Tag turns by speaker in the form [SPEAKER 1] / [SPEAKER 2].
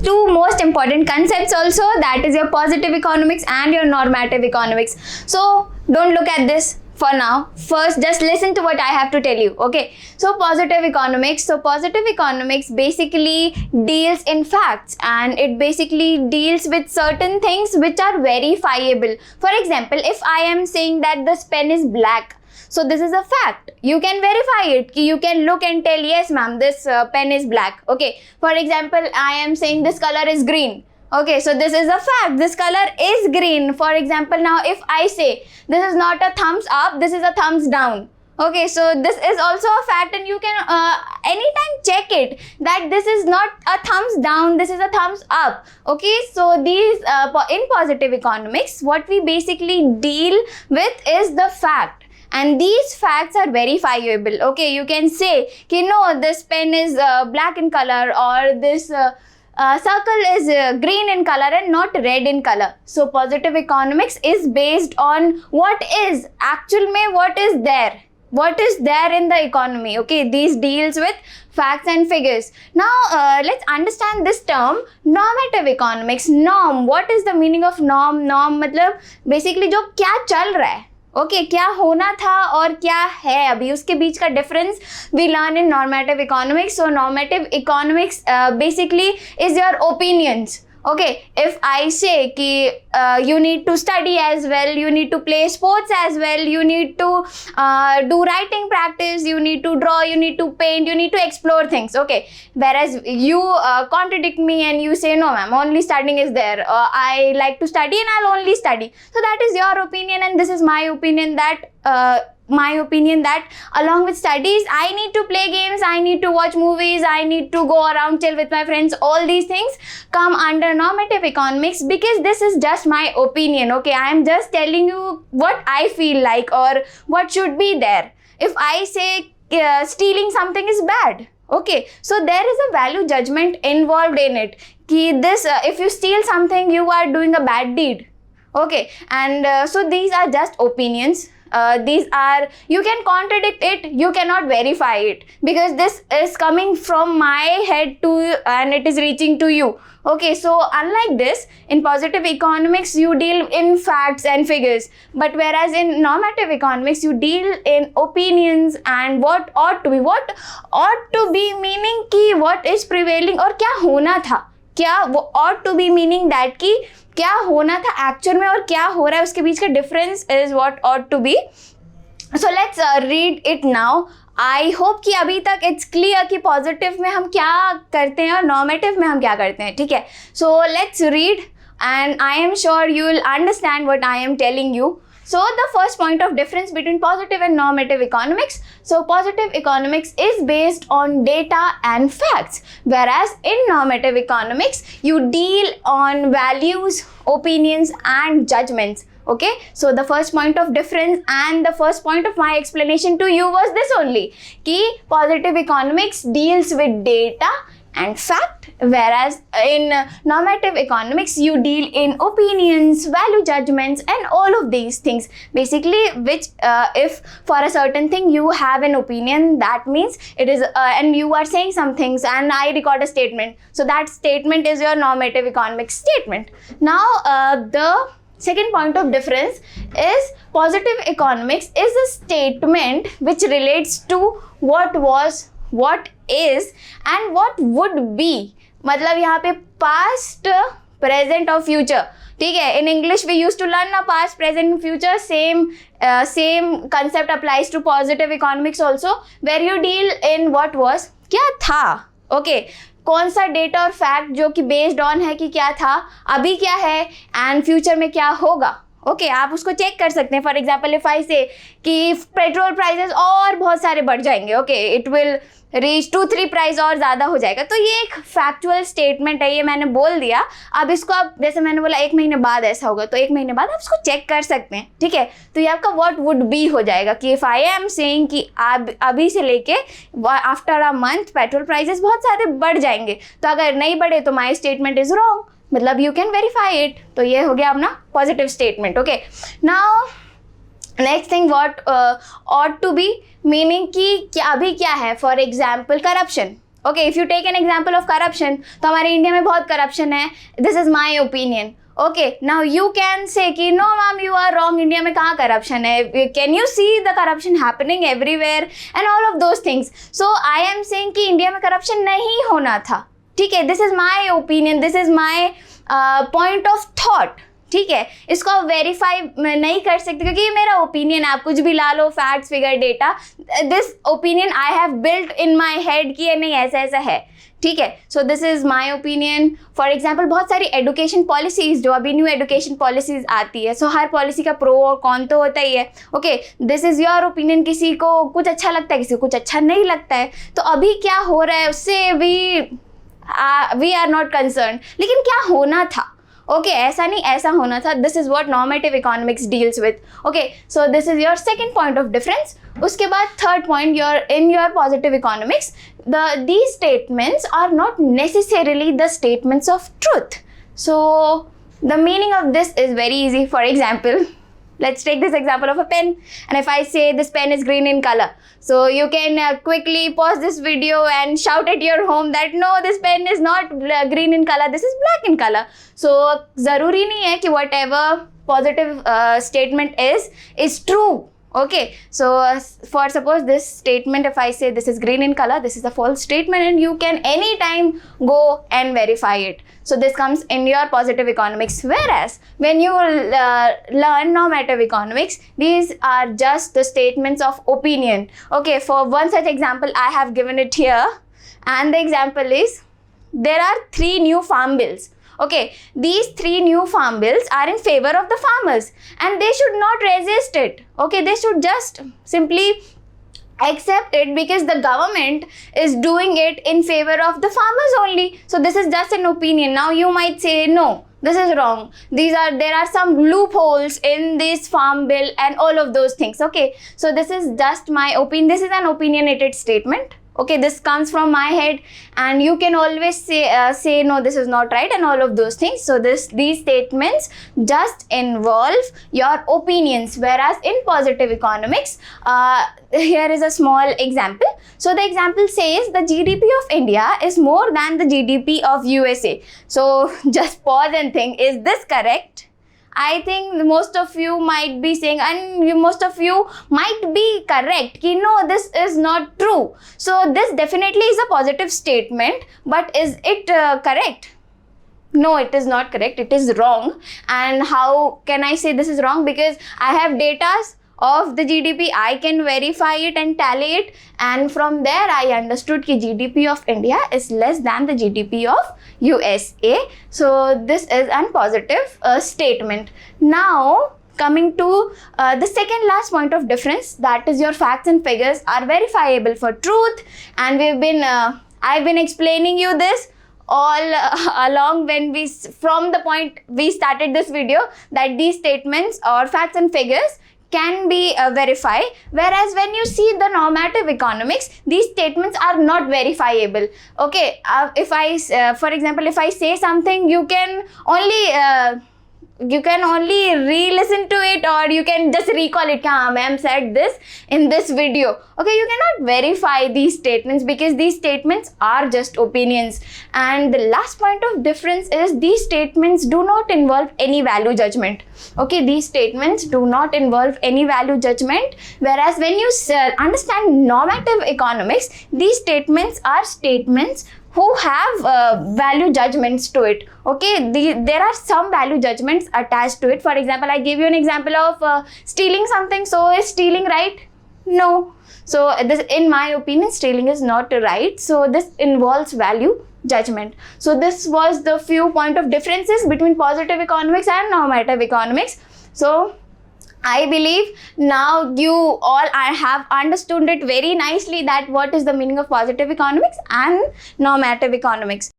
[SPEAKER 1] two most important concepts also, that is your positive economics and your normative economics. So don't look at this for now. First, just listen to what I have to tell you. Okay, so positive economics. So positive economics basically deals in facts, and it basically deals with certain things which are verifiable. For example, if I am saying that this pen is black, so this is a fact. You can verify it. You can look and tell, yes ma'am, this pen is black. Okay. For example, I am saying this color is green. Okay, so this is a fact. This color is green. For example, now if I say this is not a thumbs up, this is a thumbs down. Okay, so this is also a fact, and you can anytime check it that this is not a thumbs down, this is a thumbs up. Okay, so these in positive economics, what we basically deal with is the fact. And these facts are verifiable. Okay, you can say, no, this pen is black in color, or this circle is green in color and not red in color. So positive economics is based on what is actual mein, what is there in the economy. Okay, these deals with facts and figures. Now let's understand this term, normative economics. Norm, what is the meaning of norm? Norm मतलब basically जो क्या चल रहा है, okay क्या होना था और क्या है अभी, उसके बीच का difference we learn in normative economics. So normative economics basically is your opinions. Okay, if I say कि you need to study as well, you need to play sports as well, you need to do writing practice, you need to draw, you need to paint, you need to explore things. Okay, whereas you contradict me and you say, no ma'am, only studying is there. I like to study and I'll only study. So that is your opinion, and this is my opinion that along with studies, I need to play games, I need to watch movies, I need to go around chill with my friends. All these things come under normative economics because this is just my opinion. Okay, I am just telling you what I feel like or what should be there. If I say stealing something is bad, okay, so there is a value judgment involved in it. Ki this, if you steal something, you are doing a bad deed. Okay, and so these are just opinions. These are, you can contradict it, you cannot verify it, because this is coming from my head to you and it is reaching to you. Okay, so unlike this, in positive economics you deal in facts and figures, but whereas in normative economics you deal in opinions and what ought to be meaning कि what is prevailing और क्या होना था, क्या वो ought to be meaning that कि क्या होना था एक्चुअल में और क्या हो रहा है, उसके बीच का difference is what ought to be. So let's read it now. I hope कि अभी तक इट्स क्लियर कि पॉजिटिव में हम क्या करते हैं और नॉर्मेटिव में हम क्या करते हैं. ठीक है, सो let's read and I am sure you will understand what I am telling you. So the first point of difference between positive and normative economics. So positive economics is based on data and facts, whereas in normative economics you deal on values, opinions and judgments. Okay, so the first point of difference and the first point of my explanation to you was this only, कि positive economics deals with data and fact, whereas in normative economics you deal in opinions, value judgments and all of these things. Basically, which if for a certain thing you have an opinion, that means it is and you are saying some things and I record a statement, so that statement is your normative economics statement. Now the second point of difference is positive economics is a statement which relates to what was, what is and what would be. मतलब यहाँ पे past, present और future. ठीक है, in English we used to learn ना past, present and future. Same concept applies to positive economics also, where you deal in what was, क्या था. Okay, कौन सा डेटा और फैक्ट जो कि बेस्ड ऑन है कि क्या था, अभी क्या है एंड फ्यूचर में क्या होगा. ओके, आप उसको चेक कर सकते हैं. फॉर एग्जाम्पल इफ आई से कि पेट्रोल प्राइसेस और बहुत सारे बढ़ जाएंगे, okay, it will reach 2-3 price और ज़्यादा हो जाएगा, तो ये एक फैक्चुअल स्टेटमेंट है, ये मैंने बोल दिया. अब इसको आप जैसे मैंने बोला 1 महीने बाद ऐसा होगा, तो 1 महीने बाद आप इसको चेक कर सकते हैं. ठीक है, तो ये आपका व्हाट वुड बी हो जाएगा कि इफ़ आई एम सेइंग कि अभी से लेके after a month petrol prices बहुत सारे बढ़ जाएंगे, तो अगर नहीं बढ़े तो माई स्टेटमेंट इज रॉन्ग, मतलब यू कैन वेरीफाई इट. तो ये हो गया अपना positive statement. Okay, now next thing what ought to be, meaning कि क्या अभी क्या है. For example corruption. Okay, if you take an example of corruption, तो हमारे इंडिया में बहुत करप्शन है. This is my opinion. Okay, now you can say कि no ma'am you are wrong, India में कहाँ करप्शन है, can you see the corruption happening everywhere and all of those things. So I am saying कि India में corruption नहीं होना था. ठीक है, this is my opinion, this is my point of thought. ठीक है, इसको आप वेरीफाई नहीं कर सकते क्योंकि ये मेरा ओपिनियन है. आप कुछ भी ला लो, facts, figure, data. This opinion I have built in my head कि ये नहीं ऐसा ऐसा है. ठीक है, so this is my opinion. For example बहुत सारी एजुकेशन पॉलिसीज़, जो अभी न्यू एजुकेशन पॉलिसीज़ आती है, सो हर पॉलिसी का प्रो और कॉन तो होता ही है. Okay, this is your opinion. किसी को कुछ अच्छा लगता है, किसी को कुछ अच्छा नहीं लगता है. तो अभी क्या हो रहा है उससे वी आर नॉट कंसर्न, लेकिन क्या होना था. ओके, ऐसा नहीं ऐसा होना था. This is what normative economics deals with. Okay, so this is your second point of difference. उसके बाद third point, in your positive economics these statements are not necessarily the statements of truth. So the meaning of this is very easy. For example, let's take this example of a pen, and if I say this pen is green in color, so you can quickly pause this video and shout at your home that no, this pen is not green in color, this is black in color. So zaruri nahi hai ki whatever positive statement is true. Okay, so for suppose this statement, if I say this is green in color, this is a false statement, and you can anytime go and verify it. So this comes in your positive economics. Whereas when you learn normative economics, these are just the statements of opinion. Okay, for one such example, I have given it here, and the example is there are 3 new farm bills. Okay, these 3 new farm bills are in favor of the farmers and they should not resist it. Okay, they should just simply accept it because the government is doing it in favor of the farmers only. So this is just an opinion. Now you might say no, this is wrong. There are some loopholes in this farm bill and all of those things. Okay, so this is just my opinion. This is an opinionated statement. Okay, this comes from my head, and you can always say no, this is not right, and all of those things. So these statements just involve your opinions. Whereas in positive economics, here is a small example. So the example says the GDP of India is more than the GDP of USA. So just pause and think, is this correct? I think most of you might be saying, and most of you might be correct, कि no, this is not true. So this definitely is a positive statement, but is it correct? No, it is not correct. It is wrong. And how can I say this is wrong? Because I have data of the GDP, I can verify it and tally it, and from there I understood कि GDP of India is less than the GDP of USA. So this is a positive statement. Now coming to the second last point of difference, that is your facts and figures are verifiable for truth, and I've been explaining you this all along from the point we started this video, that these statements or facts and figures can be verified. Whereas when you see the normative economics, these statements are not verifiable. Okay, if I for example, if I say something, you can only re-listen to it, or you can just recall it. हाँ, ma'am said this in this video. Okay, you cannot verify these statements because these statements are just opinions. And the last point of difference is these statements do not involve any value judgment. Okay, these statements do not involve any value judgment. Whereas when you understand normative economics, these statements are statements who have value judgments to it. Okay, there are some value judgments attached to it. For example, I gave you an example of stealing something. So is stealing right? No. So this, in my opinion, stealing is not right. So this involves value judgment. So this was the few point of differences between positive economics and normative economics. So I believe now you all have understood it very nicely, that what is the meaning of positive economics and normative economics.